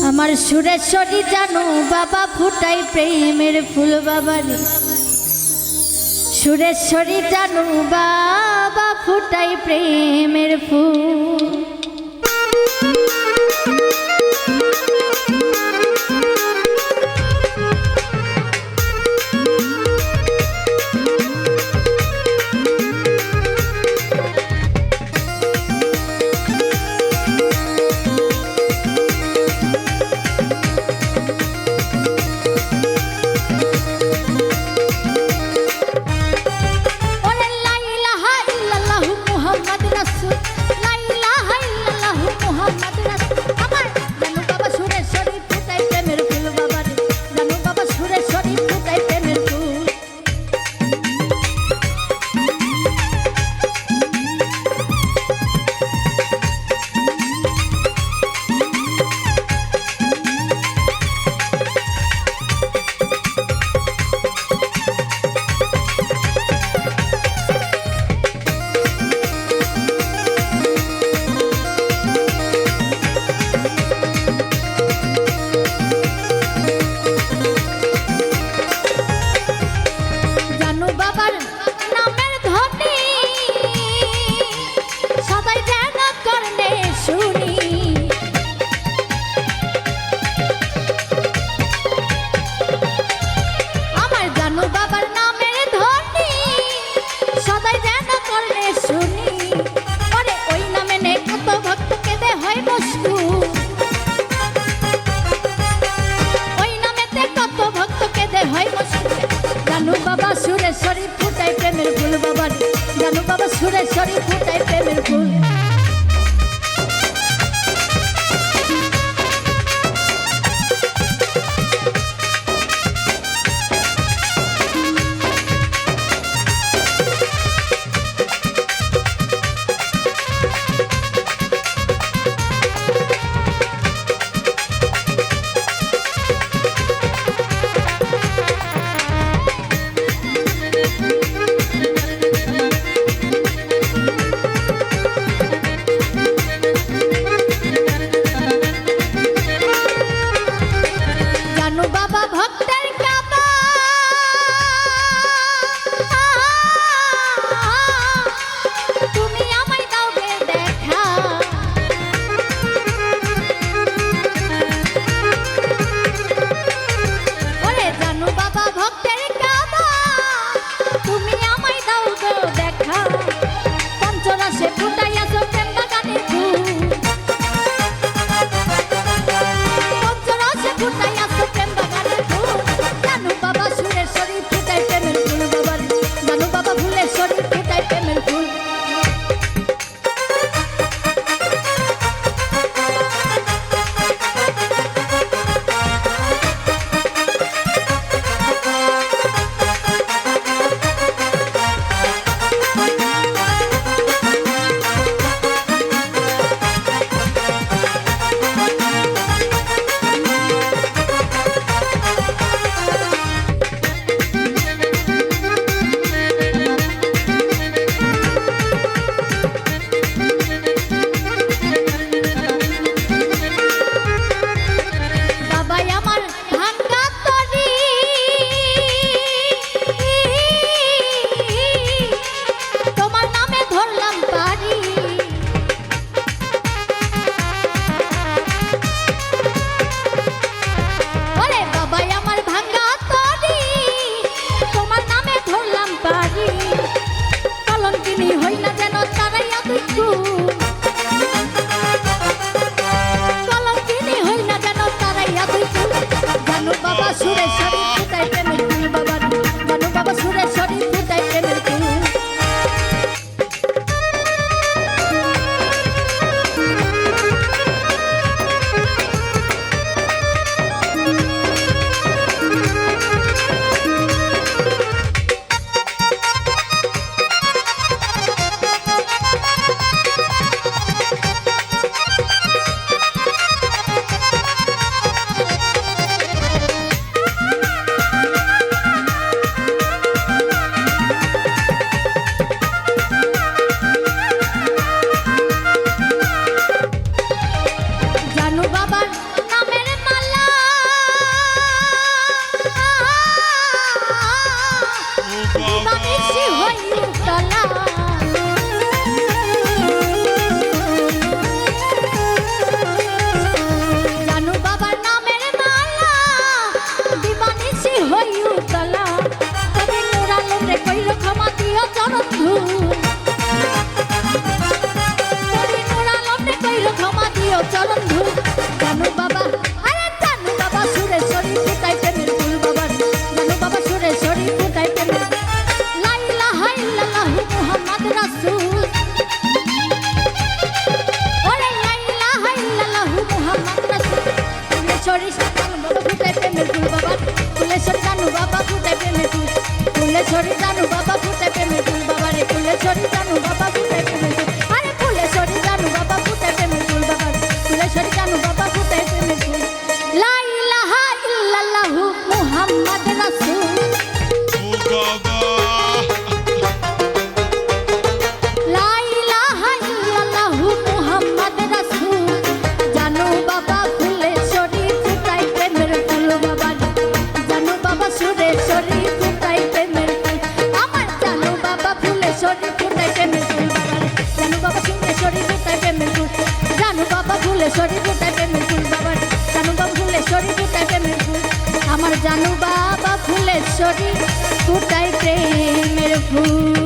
আমার সুরেশ্বরী জানো বাবা ফুটাই প্রেমের ফুল বাবারে সুরেশ্বরী জানো বাবা ফুটাই প্রেমের ফুল সুরেশ্বরী ফুটাই প্রেমের ফুল বাবার জানো বাবা সুরেশ্বরী ফুটাই প্রেমের ফুল ফুলেশ্বরী জানু বাবা ফুটায় প্রেমের ফুল বাবা রে ফুলেশ্বরী জানু বাবা ফুটায় প্রেমের ফুল আরে ফুলেশ্বরী জানু বাবা ফুটায় প্রেমের ফুল বাবা রে ফুলেশ্বরী জানু বাবা ফুটায় প্রেমের ফুল লা ইলাহা ইল্লাল্লাহু মুহাম্মাদ রাসূল ও বাবা লা ইলাহা ইল্লাল্লাহু মুহাম্মাদ রাসূল জানু বাবা ফুলেশ্বরী ফুটায় প্রেমের ফুল বাবা রে জানু বাবা সুরেশ্বরী ফুটায় প্রেমের ফুল আমার জানু বাবা ফুলেশ্বরী ফুটায় প্রেমের ফুল বাবা রে জানু বাবা সুরেশ্বরী ফুটায় প্রেমের ফুল জানু বাবা ফুলেশ্বরী ফুটায় প্রেমের ফুল বাবা রে জানু বাবা ফুলেশ্বরী ফুটায় প্রেমের ফুল আমার জানু বাবা ফুলেশ্বরী ফুটায় প্রেমের ফুল